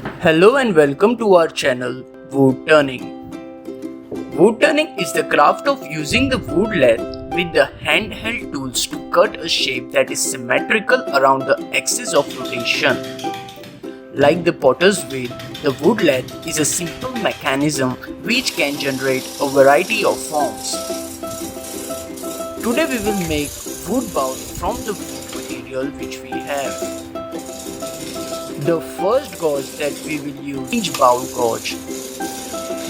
Hello and welcome to our channel WoodTurning. WoodTurning is the craft of using the wood lathe with the handheld tools to cut a shape that is symmetrical around the axis of rotation. Like the potter's wheel, the wood lathe is a simple mechanism which can generate a variety of forms. Today we will make wood bowl from the wood material which we have. The first gauge that we will use is bowl gauge.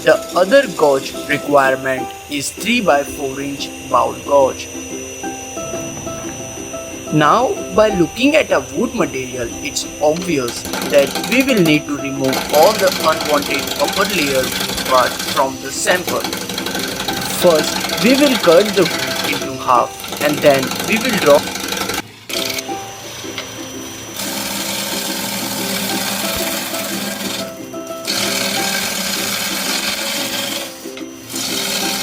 The other gauge requirement is 3 by 4 inch bowl gauge. Now, by looking at a wood material, it's obvious that we will need to remove all the unwanted upper layer wood part from the sample. First, we will cut the wood into half and then we will draw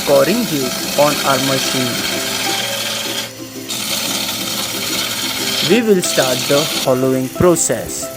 scoring jig on our machine. We will start the hollowing process.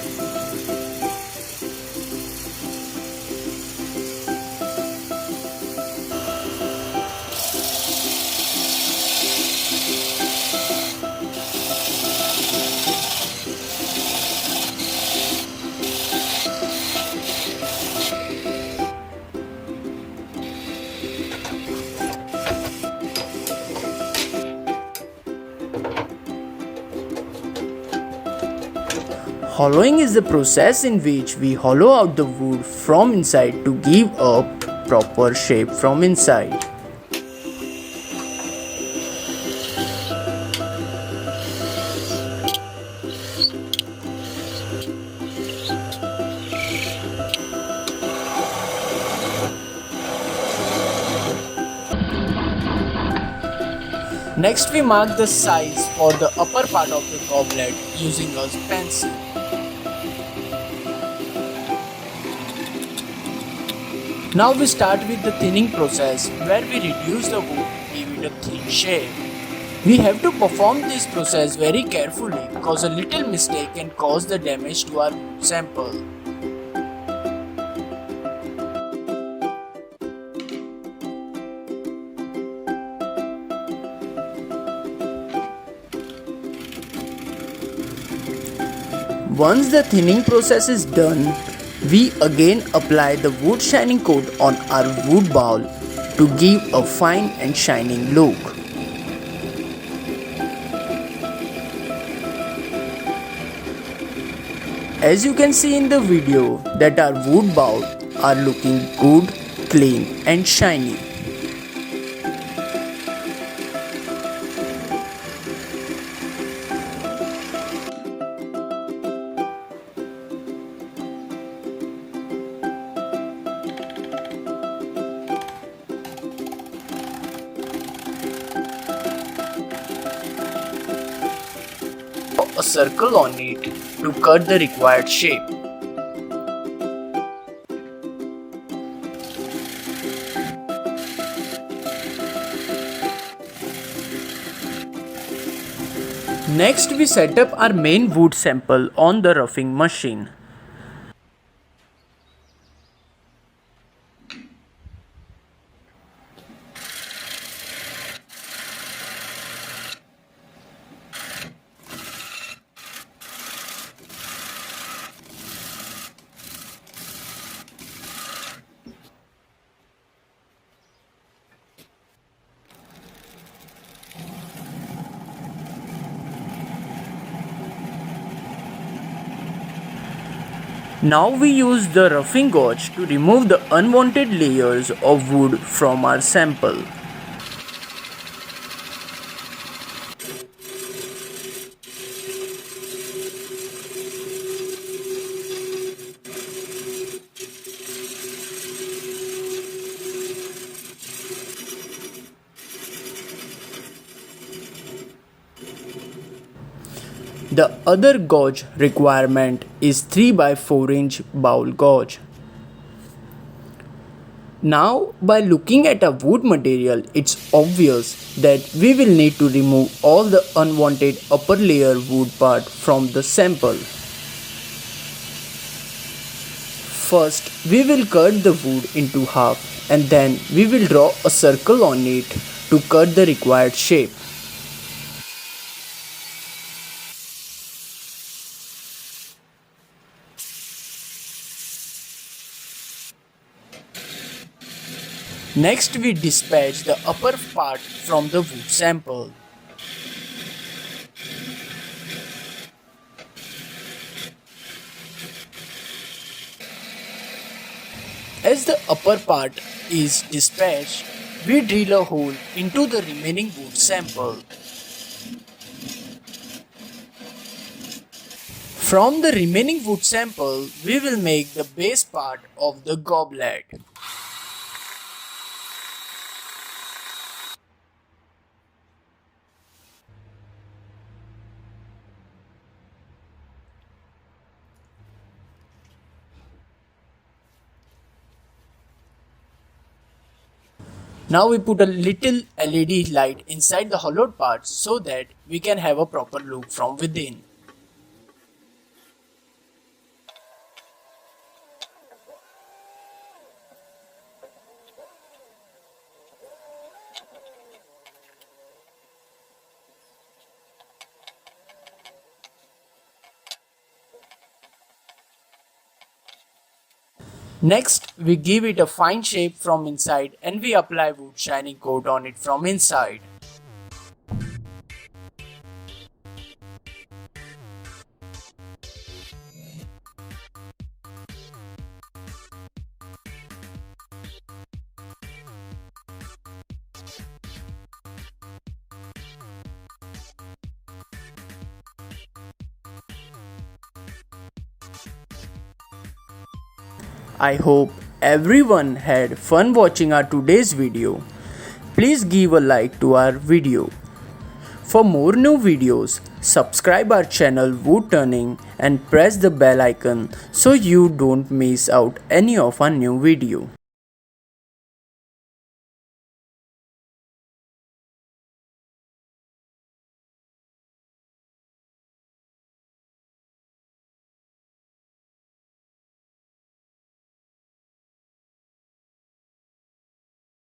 Hollowing is the process in which we hollow out the wood from inside to give a proper shape from inside. Next we mark the size for the upper part of the goblet using a pencil. Now we start with the thinning process where we reduce the wood to give it a thin shape. We have to perform this process very carefully because a little mistake can cause the damage to our wood sample. Once the thinning process is done, we again apply the wood shining coat on our wood bowl to give a fine and shining look. As you can see in the video that our wood bowl are looking good, clean and shiny. A circle on it to cut the required shape. Next we set up our main wood sample on the roughing machine. Now we use the roughing gauge to remove the unwanted layers of wood from our sample. The other gauge requirement is 3 by 4 inch bowl gauge. Now, by looking at a wood material, it's obvious that we will need to remove all the unwanted upper layer wood part from the sample. First, we will cut the wood into half and then we will draw a circle on it to cut the required shape. Next, we dispatch the upper part from the wood sample. As the upper part is dispatched, we drill a hole into the remaining wood sample. From the remaining wood sample, we will make the base part of the goblet. Now we put a little LED light inside the hollowed parts so that we can have a proper look from within. Next, we give it a fine shape from inside and we apply wood shining coat on it from inside. I hope everyone had fun watching our today's video. Please give a like to our video. For more new videos, subscribe our channel WoodTurning and press the bell icon so you don't miss out any of our new video.